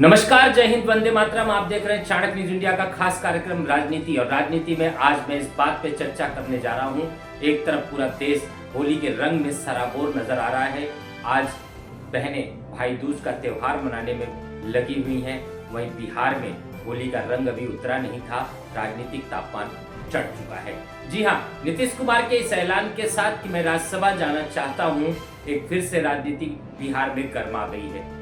नमस्कार, जय हिंद, वंदे मातरम। आप देख रहे हैं चाणक्य न्यूज इंडिया का खास कार्यक्रम राजनीति। और राजनीति में आज मैं इस बात पे चर्चा करने जा रहा हूं, एक तरफ पूरा देश होली के रंग में सराबोर नजर आ रहा है। आज बहनें भाई दूज का त्योहार मनाने में लगी हुई हैं, वहीं बिहार में होली का रंग अभी उतरा नहीं था, राजनीतिक तापमान चढ़ चुका है। जी हाँ, नीतीश कुमार के इस ऐलान के साथ कि मैं राज्यसभा जाना चाहता हूँ, एक फिर से राजनीति बिहार में गर्मा गई है।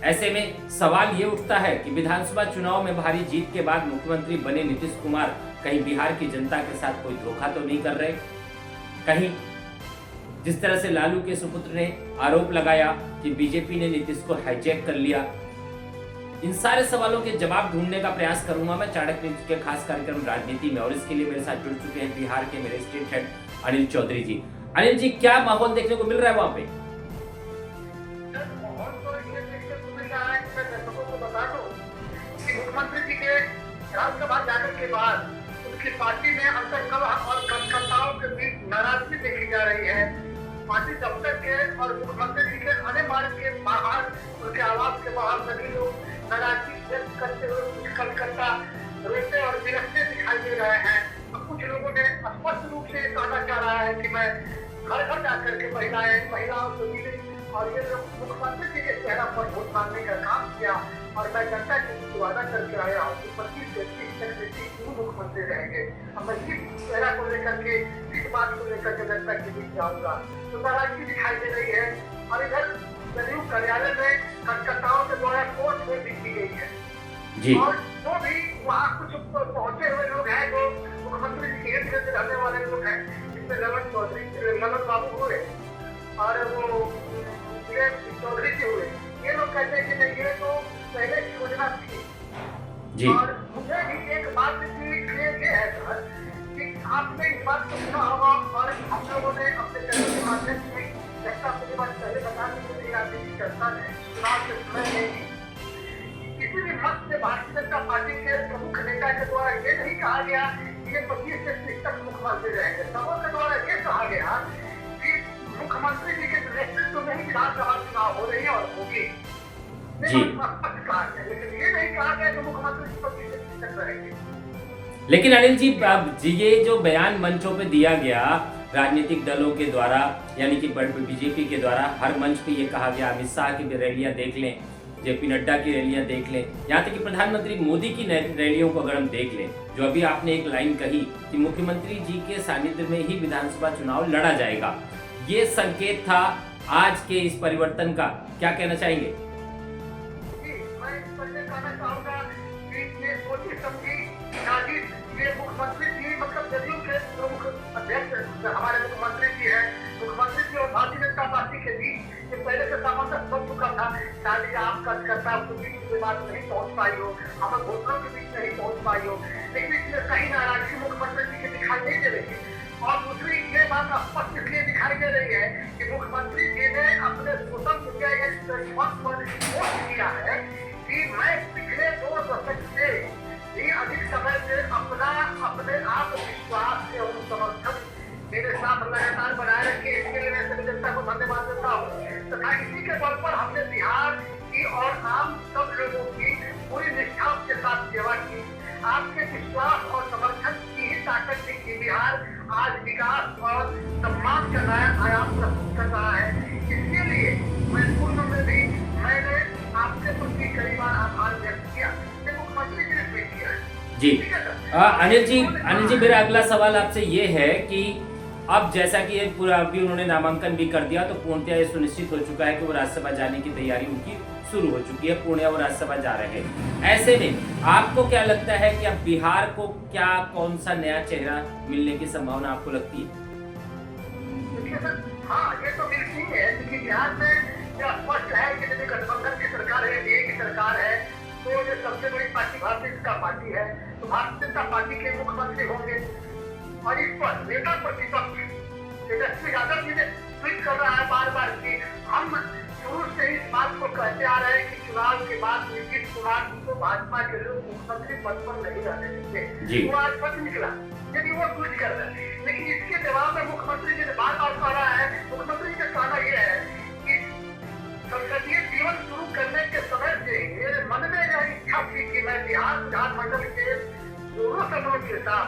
ऐसे में सवाल ये उठता है कि विधानसभा चुनाव में भारी जीत के बाद मुख्यमंत्री बने नीतीश कुमार कहीं बिहार की जनता के साथ कोई धोखा तो नहीं कर रहे? कहीं जिस तरह से लालू के सुपुत्र ने आरोप लगाया कि बीजेपी ने नीतीश को हाईजैक कर लिया, इन सारे सवालों के जवाब ढूंढने का प्रयास करूंगा मैं चाणक्य न्यूज के खास कार्यक्रम राजनीति में। और इसके लिए मेरे साथ जुड़ चुके हैं बिहार के मेरे स्टेट हेड अनिल चौधरी जी। अनिल जी, क्या माहौल देखने को मिल रहा है वहां पे? मुख्यमंत्री जी के राज्यसभा जाने के बाद उनकी पार्टी में अंतर्कलह और कार्यकर्ताओं के बीच नाराजगी देखी जा रही है। पार्टी दफ्तर के और मुख्यमंत्री जी के आने मार्ग के बाहर, उनके आवास के बाहर सभी लोग नाराजगी व्यक्त करते हुए कुछ कार्यकर्ता रोते और विरक्ते दिखाई दे रहे हैं। कुछ लोगों ने स्पष्ट रूप से कहना चाह रहा है कि मैं घर घर जाकर के महिलाओं से मिली और ये लोग मुख्यमंत्री जी के चेहरा पर वोट मांगने का काम किया और मैं जनता के बीच वादा करके आया हूँ कि 25 से 30 तक से 30 मुख्यमंत्री रहेंगे। अब मैं इस चेहरा को लेकर के, इस बात को लेकर के जनता के बीच जाऊंगा। तो नाराजगी दिखाई दे रही है। और इधर जदयू कार्यालय में कार्यकर्ताओं के द्वारा कोर्ट में भी की गई है जी। और जो भी वहाँ कुछ पहुंचे हुए लोग हैं, जो मुख्यमंत्री जी के इर्द गिर्द रहने वाले लोग हैं, जिसमें ललन बाबू हुए और वो चौधरी जी हुए, ये लोग कहते हैं कि नहीं, ये तो पहले की योजना थी जी। और मुझे भी एक बात ये है सर कि आपने इस बात को सुना होगा और हम लोगों ने अपने चैनल के माध्यम से चर्चा को बात पहले बताने के लिए राजनीतिक चर्चा में चुनाव से समय नहीं दी। किसी भी मत से भारतीय जनता पार्टी के प्रमुख नेता के द्वारा ये नहीं कहा गया कि ये 25 से 30 तक मुख्यमंत्री रहेंगे। सबों के द्वारा ये कहा गया कि मुख्यमंत्री जी के नेतृत्व में ही विधानसभा चुनाव हो रही है और होगी। लेकिन ये नहीं कहा गया कि मुख्यमंत्री जी 25 से 30 तक रहेंगे। लेकिन अनिल जी, अब ये जो बयान मंचों पे दिया गया राजनीतिक दलों के द्वारा, यानी कि बीजेपी के द्वारा, हर मंच पे ये कहा गया, अमित शाह की रैलियां देख लें, जेपी नड्डा की रैलियां देख लें, यहाँ तक कि प्रधानमंत्री मोदी की रैलियों को अगर हम देख लें, जो अभी आपने एक लाइन कही कि मुख्यमंत्री जी के सानिध्य में ही विधानसभा चुनाव लड़ा जाएगा, ये संकेत था आज के इस परिवर्तन का। क्या कहना चाहेंगे? मुख्यमंत्री जी मतलब जदयू के प्रमुख अध्यक्ष हमारे मुख्यमंत्री जी हैं, मुख्यमंत्री जी और भारतीय जनता पार्टी के बीच ये पहले से सामंजस्य बन चुका था। शायद आप कार्यकर्ता के बीच ये बात नहीं पहुंच पाई हो, हमारे वोटरों के बीच नहीं पहुंच पाई हो, लेकिन इसमें कहीं नाराजगी मुख्यमंत्री जी की दिखाई नहीं दे रही है। और दूसरी ये बात स्पष्ट इसलिए दिखाई दे रही है कि मुख्यमंत्री जी ने अपने सोशल मीडिया पर पोस्ट किया है कि मैं पिछले 2 दशक से अधिक समय से अपने आप विश्वास एवं समर्थन मेरे साथ लगातार बनाए रखे, इसके लिए मैं सभी जनता को धन्यवाद देता हूँ तथा इसी के बल पर हमने बिहार की और आम सब लोगों की पूरी निष्ठा के साथ सेवा की। आपके विश्वास और समर्थन की ही ताकत थी कि बिहार आज विकास और सम्मान का नया आयाम प्रस्तुत कर रहा है। इसके लिए मैं पूर्व में भी मैंने आपके प्रति कई बार आभार व्यक्त किया, मुख्यमंत्री जी ने भी किया है जी। अनिल जी, मेरा अगला सवाल आपसे ये है कि अब जैसा कि ये पूरा अभी उन्होंने नामांकन भी कर दिया, तो पूर्णतः ये सुनिश्चित हो चुका है कि वो राज्यसभा जाने की तैयारी उनकी शुरू हो चुकी है, पूर्णतः वो राज्यसभा जा रहे हैं। ऐसे में आपको क्या लगता है कि अब बिहार को क्या कौन सा नया चेहरा मिलने की संभावना आपको लगती है? देखिए सर, हाँ ये तो मिलती है क्योंकि बिहार में यह स्पष्ट है कि यदि गठबंधन की सरकार है, एनडीए की सरकार है, तो ये सबसे बड़ी पार्टी भारतीय जनता पार्टी है, तो भारतीय जनता पार्टी के मुख्यमंत्री होंगे। और इस पर नेता प्रतिपक्ष तेजस्वी यादव जी ने ट्वीट कर रहा है बार बार कि हम शुरू से इस बात को कहते आ रहे हैं कि चुनाव के बाद नीतीश कुमार जी को भाजपा के लोग मुख्यमंत्री पद पर नहीं रहने देंगे। वो आज पद निकला, यदि वो ट्वीट कर रहे हैं, लेकिन इसके जवाब में मुख्यमंत्री जी ने बार बार कह रहा है, मुख्यमंत्री जी का कहना यह है कि संसदीय जीवन शुरू करने के समय से मेरे मन विधानमंडल के दोनों सदनों के साथ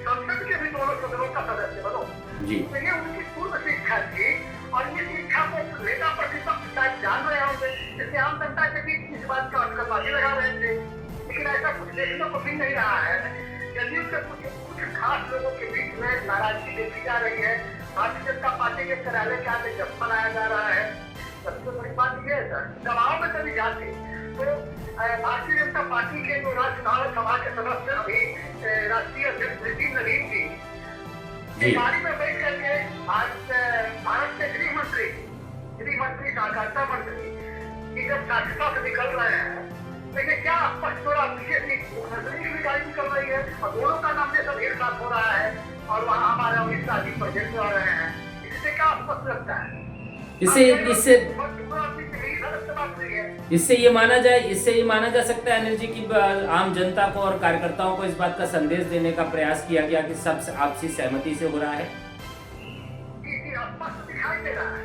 संसद के भी दोनों सदनों का सदस्य बनो। जी। तो ये उनकी पूर्व से इच्छा थी और इस इच्छा को नेता प्रतिपक्ष शायद जान रहे होंगे, इसलिए आम जनता के बीच इस बात का अटकलबाजी लगा रहे थे। लेकिन ऐसा कुछ देखने को मिल नहीं रहा है। जदयू के कुछ खास लोगों के बीच में नाराजगी देखी जा रही है। भारतीय जनता पार्टी के कार्यालय के आगे जश्न मनाया जा रहा है। सबसे बड़ी बात यह है सर, दबाव में कभी जाते तो भारतीय जनता पार्टी के जो राज्य विधानसभा के सदस्य अभी राष्ट्रीय अध्यक्ष नितिन नवीन जी बीमारी में बैठ करके भारत के गृह मंत्री सहकारिता मंत्री की जब साक्षरता से निकल रहे हैं, लेकिन क्या स्पष्ट हो रहा है मुख्यमंत्री की भी गाड़ी निकल रही है और दोनों का नाम ये सब एक साथ हो रहा है और वहाँ हमारे अमित शाह जी प्रोजेक्ट हो रहे हैं। इससे क्या स्पष्ट लगता है? इससे ये माना जा सकता है अनिल जी की आम जनता को और कार्यकर्ताओं को इस बात का संदेश देने का प्रयास किया गया कि सब आपसी सहमति से हो रहा है। दिखाई दे रहा है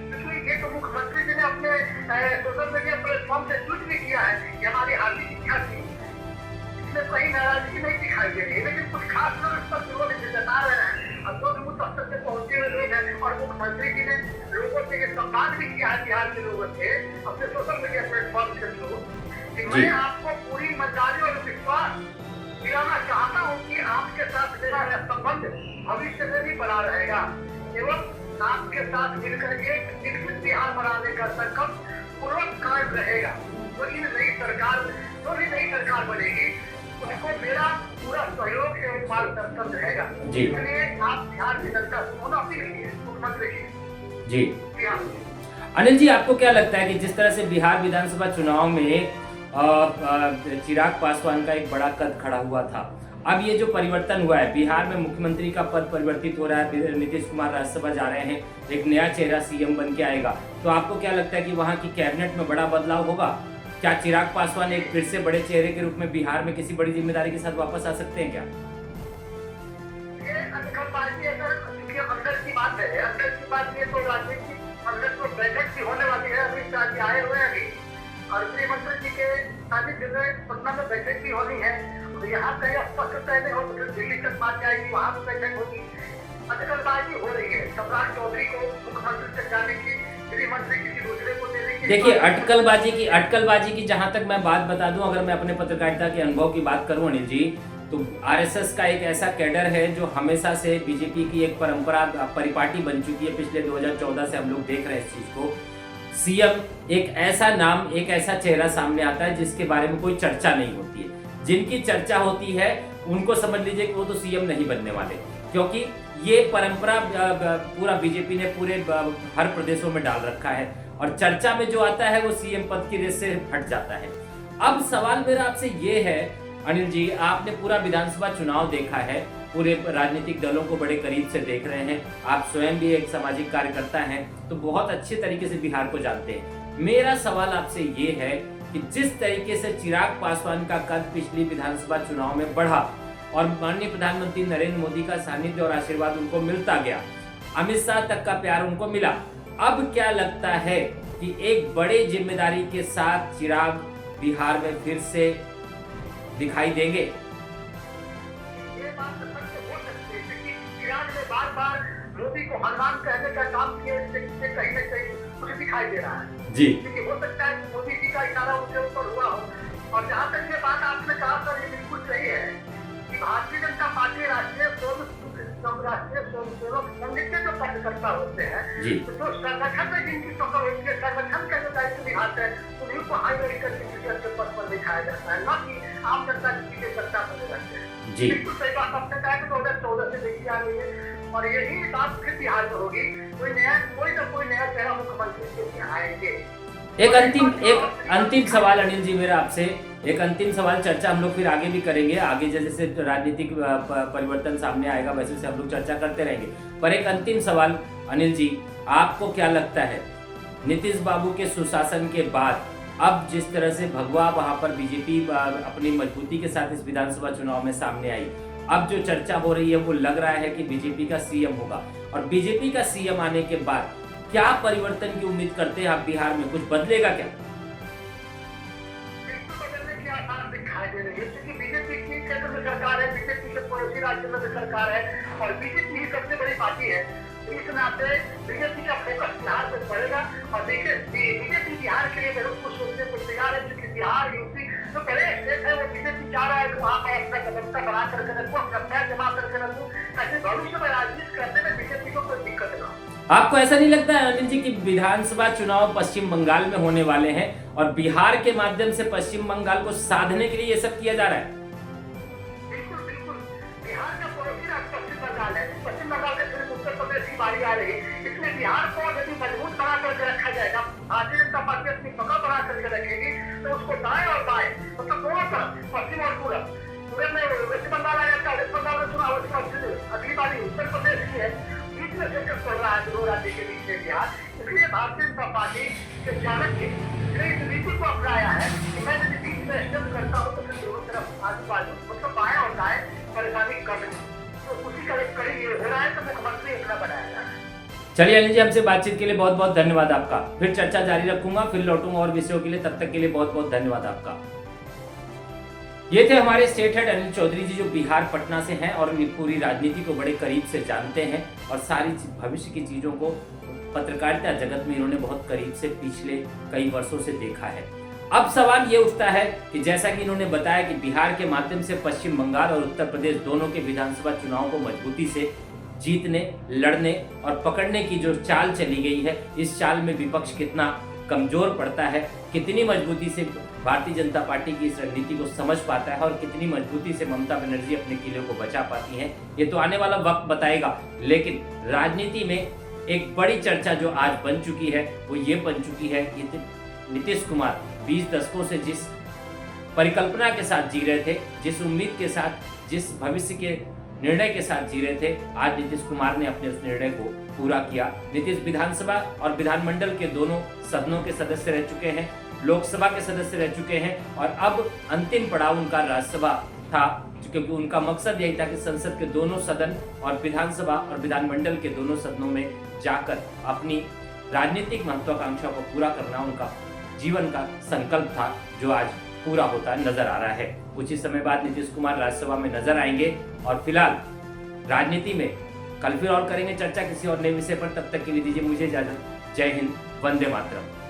क्योंकि ये तो मुख्यमंत्री जी ने अपने सोशल मीडिया प्लेटफॉर्म से ट्वीट भी किया है कि हमारी हार्दिक इच्छा थी। इसमें कहीं नाराजगी नहीं दिखाई दे रही है, लेकिन कुछ खास लोग इस पर विरोध जता रहे हैं और जो भी उस स्तर से पहुंचे हुए लोग हैं और मुख्यमंत्री जी ने लोगों से ये सम्मान भी किया है बिहार के लोगों से अपने सोशल मीडिया प्लेटफॉर्म के थ्रू कि मैं आपको पूरी ईमानदारी और विश्वास दिलाना चाहता हूँ कि आपके साथ मेरा संबंध भविष्य में भी बना रहेगा एवं आपके साथ मिलकर एक विकसित बिहार बनाने का संकल्प पूर्वक कायम रहेगा। तो इन नई सरकार बनेगी उसको मेरा पूरा सहयोग एवं मार्गदर्शन रहेगा। इसलिए आप बिहार की जनता को अपील कीजिए मुख्यमंत्री की। जी अनिल जी, आपको क्या लगता है कि जिस तरह से बिहार विधानसभा चुनाव में चिराग पासवान का एक बड़ा कद खड़ा हुआ था, अब ये जो परिवर्तन हुआ है, बिहार में मुख्यमंत्री का पद परिवर्तित हो रहा है, नीतीश कुमार राज्यसभा जा रहे हैं, एक नया चेहरा सीएम बन के आएगा, तो आपको क्या लगता है कि वहाँ की कैबिनेट में बड़ा बदलाव होगा? क्या चिराग पासवान एक फिर से बड़े चेहरे के रूप में बिहार में किसी बड़ी जिम्मेदारी के साथ वापस आ सकते हैं क्या? अंदर की बात है, अंदर की बात ये तो राजनीति अंदर तो बैठक भी होने वाली है। अमित शाह जी आए हुए हैं अभी और गृह मंत्री जी के सानिध्य में पटना में बैठक भी होनी है। तो यहाँ कहीं स्पष्ट तय नहीं हो तो दिल्ली तक बात जाएगी, वहाँ भी बैठक होगी। अटकलबाजी हो रही है सम्राट चौधरी को मुख्यमंत्री तक जाने की, गृह मंत्री किसी दूसरे को देने की। देखिए अटकलबाजी की जहां तक मैं बात बता दूं, अगर मैं अपने पत्रकारिता के अनुभव की बात करूं अनिल जी, तो आरएसएस का एक ऐसा कैडर है जो हमेशा से बीजेपी की एक परंपरा परिपाटी बन चुकी है। पिछले 2014 से हम लोग देख रहे हैं इस चीज को। सीएम एक ऐसा नाम, एक ऐसा चेहरा सामने आता है जिसके बारे में कोई चर्चा नहीं होती है। जिनकी चर्चा होती है उनको समझ लीजिए कि वो तो सीएम नहीं बनने वाले, क्योंकि ये परंपरा पूरा बीजेपी ने पूरे हर प्रदेशों में डाल रखा है और चर्चा में जो आता है वो सीएम पद की रेस से हट जाता है। अब सवाल मेरा आपसे ये है अनिल जी, आपने पूरा विधानसभा चुनाव देखा है, पूरे राजनीतिक दलों को बड़े करीब से देख रहे हैं, आप स्वयं भी एक सामाजिक कार्यकर्ता हैं, तो बहुत अच्छे तरीके से बिहार को जानते हैं। मेरा सवाल आपसे ये है कि जिस तरीके से चिराग पासवान का कद पिछली विधानसभा चुनाव में बढ़ा और माननीय प्रधानमंत्री नरेंद्र मोदी का सानिध्य और आशीर्वाद उनको मिलता गया, अमित शाह तक का प्यार उनको मिला, अब क्या लगता है कि एक बड़े जिम्मेदारी के साथ चिराग बिहार में फिर से दिखाई देंगे? ये बात सत्य हो सकती है क्योंकि चिराग ने बार-बार मोदी को हनुमान कहने का काम किया, इससे कहीं न कहीं कुछ दिखाई दे रहा है जी। क्योंकि हो सकता है कि मोदी जी का इशारा उनके ऊपर हुआ हो। और जहाँ तक ये बात आपने कहा सर, ये बिल्कुल सही है कि भारतीय जनता पार्टी राष्ट्रीय स्वयंसेवक संघ के जो कार्यकर्ता होते हैं, तो जो संगठन में जिनकी पकड़ होती है, संगठन का जो दायित्व निभाते हैं, उन्हीं को हाईलाइट करके मीडिया के पद पर दिखाया जाता है, न कि आम जनता की चर्चा करने लगते हैं। बिल्कुल सही बात आपने कहा कि 2014 से देखी जा रही है और यही बात फिर बिहार में होगी। कोई ना कोई नया चेहरा मुख्यमंत्री के आएंगे। एक अंतिम सवाल अनिल जी मेरा आपसे, एक अंतिम सवाल, चर्चा हम लोग फिर आगे भी करेंगे, आगे जैसे राजनीतिक परिवर्तन सामने आएगा वैसे से हम लोग चर्चा करते रहेंगे, पर एक अंतिम सवाल अनिल जी, आपको क्या लगता है नीतीश बाबू के सुशासन के बाद अब जिस तरह से भगवा वहां पर बीजेपी अपनी मजबूती के साथ इस विधानसभा चुनाव में सामने आई, अब जो चर्चा हो रही है वो लग रहा है कि बीजेपी का सीएम होगा, और बीजेपी का सीएम आने के बाद क्या परिवर्तन की उम्मीद करते हैं आप बिहार में? कुछ बदलेगा क्या? बदलने की आसार दिखाई दे रही है क्योंकि बीजेपी सरकार है, बीजेपी के पड़ोसी राज्य में भी सरकार है और बीजेपी ही सबसे बड़ी पार्टी है। इस नाते बीजेपी का फोकस बिहार पे पड़ेगा और बीजेपी बिहार के लिए जरूर कुछ सोचने को तैयार है, क्योंकि बिहार यूपी जो बड़े स्टेट है वो बीजेपी चाह रहा है कि वहाँ पर अपना व्यवस्था बना करके रखो, अपना पैर जमा करके रखो, ताकि भविष्य में राजनीति करने में बीजेपी को कोई दिक्कत ना हो। आपको ऐसा नहीं लगता है अनिल जी कि विधानसभा चुनाव पश्चिम बंगाल में होने वाले हैं और बिहार के माध्यम से पश्चिम बंगाल को साधने के लिए ये सब किया जा रहा है? बिल्कुल बिल्कुल, बिहार का पड़ोसी राज्य पश्चिम बंगाल है, पश्चिम बंगाल के फिर उत्तर प्रदेश की बारी आ रही है, इसलिए बिहार को यदि मजबूत बना करके रखा जाएगा, भारतीय जनता पार्टी अपनी पकड़ बना करके रखेगी, तो उसको दाएं और बाएं मतलब दोनों तरफ, पश्चिम और पूरब में वेस्ट बंगाल आ जाता है, वेस्ट बंगाल में चुनाव उसके बाद अगली बारी उत्तर प्रदेश की है, बीच में सेक्टर चल रहा है दोनों राज्य के बीच में बिहार। इसलिए भारतीय जनता पार्टी के चाणक्य ने इस नीति को अपनाया है कि मैं यदि बीच में स्टेप करता हूँ तो फिर दोनों तरफ आजू बाजू मतलब बाएं और दाएं परेशानी कम है, तो उसी का एक कड़ी ये हो रहा है, तो मुख्यमंत्री अपना बनाया है। चलिए अनिल जी, हमसे बातचीत के लिए बहुत बहुत धन्यवाद आपका। फिर चर्चा जारी रखूंगा, फिर लौटूंगा और विषयों के लिए। तब तक के लिए बहुत बहुत धन्यवाद आपका। ये थे हमारे स्टेट हेड अनिल चौधरी जी, जो बिहार पटना से हैं और पूरी राजनीति को बड़े करीब से जानते हैं और सारी भविष्य की चीजों को पत्रकारिता जगत में इन्होंने बहुत करीब से पिछले कई वर्षों से देखा है। अब सवाल ये उठता है कि जैसा कि इन्होंने बताया कि बिहार के माध्यम से पश्चिम बंगाल और उत्तर प्रदेश दोनों के विधानसभा चुनाव को मजबूती से जीतने, लड़ने और पकड़ने की जो चाल चली गई है, इस चाल में विपक्ष कितना कमजोर पड़ता है, कितनी मजबूती से भारतीय जनता पार्टी की इस रणनीति को समझ पाता है और कितनी मजबूती से ममता बनर्जी अपने किले को बचा पाती हैं, ये तो आने वाला वक्त बताएगा। लेकिन राजनीति में एक बड़ी चर्चा जो आज बन चुकी है वो ये बन चुकी है कि नीतीश कुमार 20 दशकों से जिस परिकल्पना के साथ जी रहे थे, जिस उम्मीद के साथ, जिस भविष्य के निर्णय के साथ जी रहे थे, आज नीतीश कुमार ने अपने उस निर्णय को पूरा किया। नीतीश विधानसभा और विधानमंडल के दोनों सदनों के सदस्य रह चुके हैं, लोकसभा के सदस्य रह चुके हैं और अब अंतिम पड़ाव उनका राज्यसभा था, क्योंकि उनका मकसद यही था कि संसद के दोनों सदन और विधानसभा और विधानमंडल के दोनों सदनों में जाकर अपनी राजनीतिक महत्वाकांक्षाओं को पूरा करना उनका जीवन का संकल्प था, जो आज पूरा होता नजर आ रहा है। कुछ ही समय बाद नीतीश कुमार राज्यसभा में नजर आएंगे और फिलहाल राजनीति में कल फिर और करेंगे चर्चा किसी और नए विषय पर। तब तक के लिए दीजिए मुझे इजाजत। जय हिंद, वंदे मातरम।